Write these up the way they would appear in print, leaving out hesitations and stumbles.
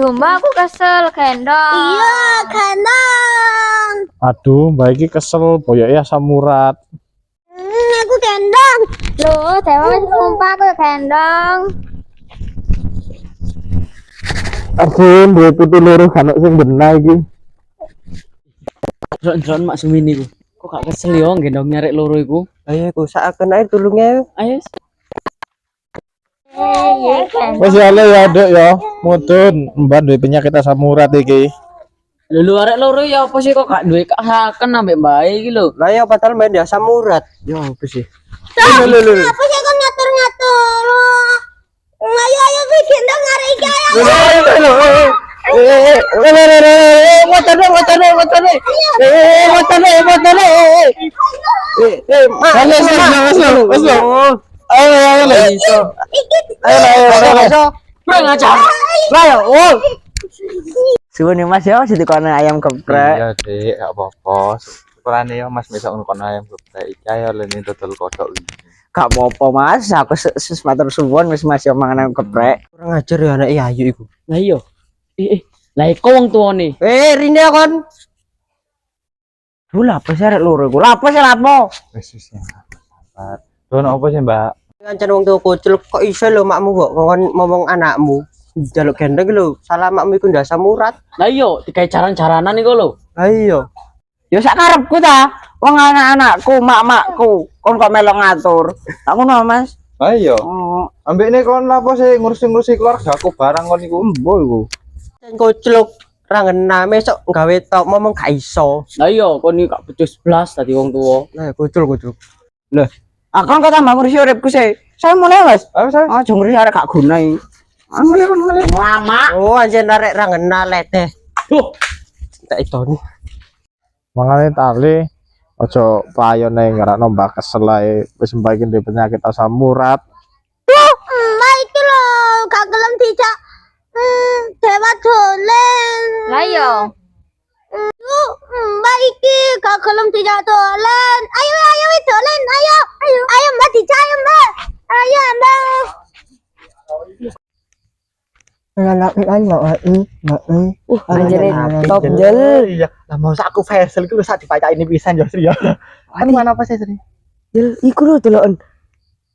Loh, Mbak, aku kesel gendong. Iya, gendong. Aduh, Mbak iki kesel boyoke asam urat. Aku gendong. Loh, dewa wis sumpah aku gendong. Aduh, duwe putu loro kan sing benar iki. Drone mak Sumini ku. Kok gak kesel yo gendong nyarek loro iku. Ayo aku saken ae tulunge. Ayo. Wis ya le ya, Dek ya. Mudun, Mbak duwe penyakit asam urat iki. Lho arek loro ya apa sih kok gak duwe kahaken ambek bae iki lho. Lah ya padahal main di asam urat. Yo apa sih? Lho. Apa sih kok ngatur-ngatur? Ayo wis gendong arek iki ayo. Suwun Mas ya dikono ayam geprek. Iya, Dik, gak apa-apa. Syukurane ya Mas besok ngono ayam geprek iki ayo lene dodol kodok iki. Gak apa-apa Mas, aku matur suwun wis Mas yo mangan ayam geprek. Kurang ajar ya anak Ayu iku. Lah iya. Lah iku wong tuane. Rine kon. Lu apa sih arek loro iku? Lapo sih lapo? Wis ya. Sabar. Dono apa sih, Mbak? Ngancen wong tuwa kucul kok iso lho makmu kok ngomong ngomong anakmu. Jaluk gendeng lho, salah makmu iku ndak asam urat. Lah iya, digawe jaran-jaranan iku lho. Ayo. Ya sak karepku ta. Wong anak-anakku, mak-makku, kon kok melok ngatur. Aku ngono Mas. Ayo. Oh, Ambek ini kon lapo sih ngurusi keluarga aku barang kon iku. embo iku. Sing kucluk ra ngena mesok gawe tok ngomong gak iso. Lah iya, kon iki gak becus blas dadi wong tuwa. Lah kucul. Lah, aku kan tambah ngurusi uripku sih. Saya mulai Mas. Ayo, saya. Oh, jong ngurusi arek gak guna iki. Mulai. Lama. Oh, anjen arek ra ngena leteh. Duh, Tak itoni. Mangane tali ojo payone ngarakno Mbak kesel ae. Wis Mbak iki duwe penyakit asam urat. Mbak iki lho, gak gelem dijak dewa dolen. Lah iya. Mbak iki gak gelem dijak dolen. Ayo wis dolen, ayo. Ayo Mbak dijak ayo Mbak. Ayo Mbak. Anjene top jel. Iya, lah mau aku facial iku sak dipacak ini pisan yo Sri yo. Anu mana apa sih Sri? Jel, iku lho deloken.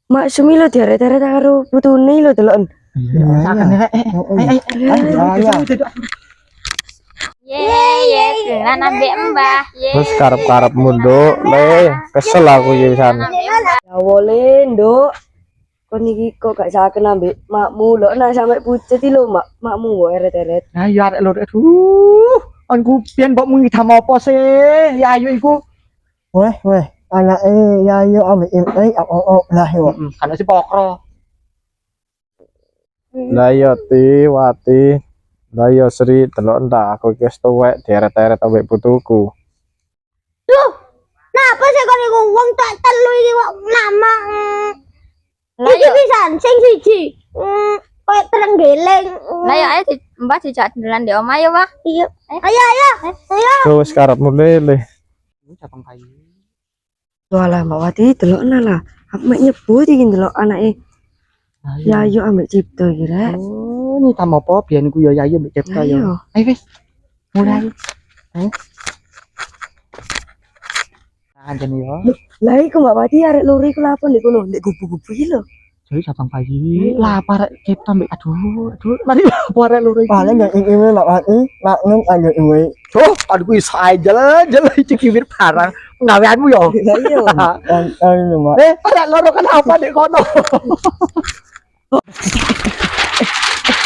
Mak Sumi lho diaret-aret karo putune lho deloken. Ye, dengan ambek Mbah. Ye. Terus karep-karepmu, Nduk. Le, kesel aku iki pisan. Ya wole, Nduk. Kon iki kok gak saken ambek makmu lho, nah sampe pucet iki lho makmu kok eret-eret. Nah, ya arek lho aduh. Anku pian mbok mung ngidam apa sih? Ya ayo iku. Weh, anake ya ayo ambek lah yo. Kan si pokro. Lah iya Wati. Lah iya Sri, delok entak aku iki wis tuwek deret-eret ambek putuku. Nah, apa sih kon iku wong tak telu iki kok nama. Lah Iki iya. pisan sing siji. Kayak terenggeleng. Lah ya ayo Mbah dijak dolan di omah ya, Pak. Iya. Ayo. Wis karepmu lele. Capang kayu. Walah Mbak Wati delokna lah. Aku mek nyebut iki ndelok anake. Ya ayo ambek Cipto iki rek. Oh, nyidam apa biyen ku yo ya ayo mbek Cipta yo. Ayo. Ayo wis. Mulai. Ayo. Anjen yo. Lah iku Mbak Wati arek loro iku lapo ndek kono, ndek gubu-gubu iki lho. Jadi capang kayu. Lapar Cipta mbek aduh. Mari lapar loro iki. Paling yang ini Mbak Wati, maknum ayo ini. Oh, aduh kuwi sae jalan iki kiwir barang. Penggaweanmu yo. Lah iya. Ayo Mbak. Arek loro kan apa ndek kono?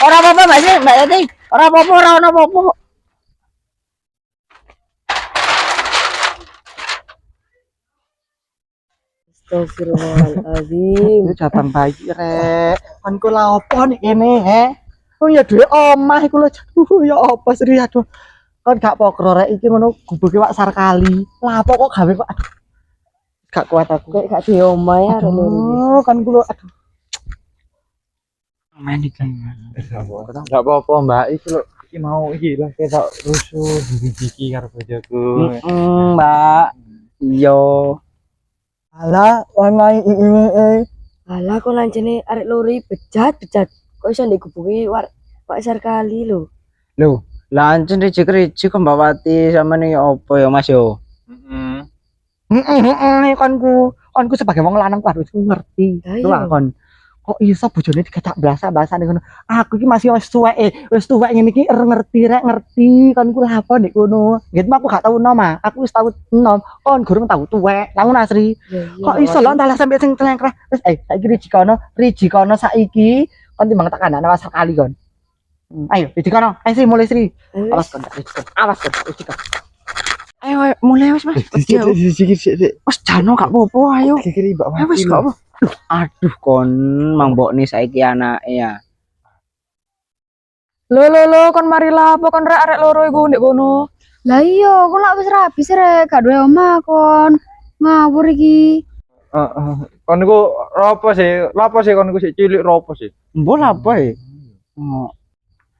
Ora apa-apa Mbak sih, Mbak Yati. Ora apa-apa, ora ono apa-apa. Astagfirullahaladzim. Itu cabang bayi rek. Kan ku la opo nek kene he? Oh ya duwe omah iku lho. Ya apa Sri aduh. Kan gak pokro rek iki ngono gubuke wak sar kali. Lah apa kok gawe kok aduh. Gak kuat aku. Kayak gak di omah ya arek loro iki. Oh, kan ku lho aduh. Main di kan. Enggak apa-apa, Mbak. Iki lho, iki mau iki lah ketok rusuh iki karo bojoku. Mbak. Iya. Alah, wanai Alah kok lancene arek loro iki bejat. Kok iso ndek gubuke Pak Sar kali lho. Lho, lancen riji-riji kembawati sama nih opo ya Mas yo? Konku sebagai wong lanang kuwi harus ngerti. Ayo. Lho kon. Kok iso bojone dikecak blasa-blasa ngono. Aku iki masih wis tuwek ngene iki ngerti konku lapo ndek kono. Gitu aku gak tau nom ah. Aku wis tau nom. Kon gurung tau tuwek. Lamun Asri. Kok iso lho entah sampe sing clengkreh. Wis saiki riji kono saiki kon timbang tak kandhane pasar kali kon. Ayo riji kono. Ayo Sri mulai Sri. Awas kon. Awas kon riji kono. Ayo mulai wis Mas. Sikit. Wis jano gak apa-apa ayo. Kiri Mbak Ayo wis gak apa. Aduh kon Mang Mbok nih saiki anake ya. Lo kon mari lapo kon arek loro iku ndek kono. Lah iya, kok lak wis rabi sih rek, gak duwe omah kon. Ngawur iki. Kon niku ropo sih? Lapo sih kon niku sik cilik ropo sih? Mbok apa ya? Oh.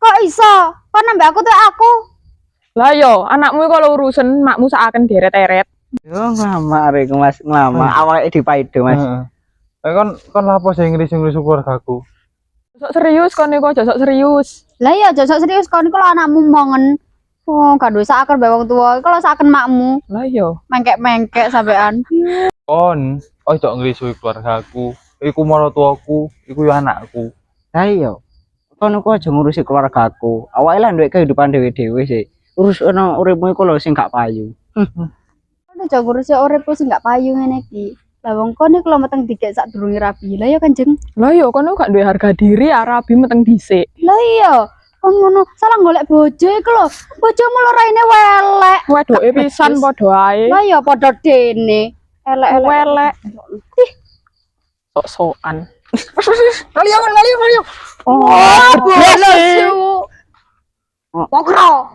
Kok iso? Kon nambah aku tuh aku. Lah yo, anakmu kalau urusan makmu saken deret-eret. Yo nglamar iku Mas, nglamar awake dipaido Mas. Kon lapo sih ngrisu-ngrisu keluargaku? Sok serius kon iku aja sok serius. Lah iya, jajak serius kon kalau anakmu mongen. Oh, gak duwe saken bae wong tuwa. Kalau saken makmu, Lah yo. mengkek-mengkek sampean. Kon, ojo ngrisu keluargaku. Iku maratuaku, iku yo anakku. Lah iya. Kon aku aja ngurusi keluargaku. Awake lah duwe kehidupan dhewe-dhewe sih. Urus ono uripmu iku lho sing gak payu. Kon aja ngurusi uripku sing gak payu ngene iki. Lah wong kon iku lho meteng dikek sak durunge rabi. Lah ya Kanjeng. Lah yo kon gak duwe harga diri arabi meteng dhisik. Lah iya, kon ngono salah golek bojo iku lho. Bojomu lho raine welek. Wedoke pisan padha ae. Lah iya padha dene. Elek-elek. Welek. Sok-sokan. Kalian. Oh, Bolos yo. Pokro.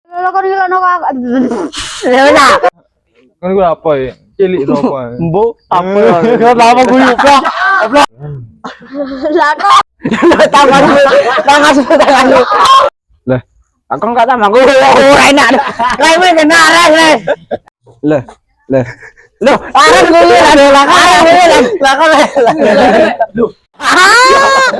Lho kon iki lho kok. Lah. Kon niku apa ya? Cilik ropo. Mbok apa ya? Kenapa guyu kok? Lah kok Tangan lu. Lah, aku enggak tambah gue ora enak. Lah iki kena arek le. Lah. Loh, arek gue ada lah. Lah kok le. Loh. Ah!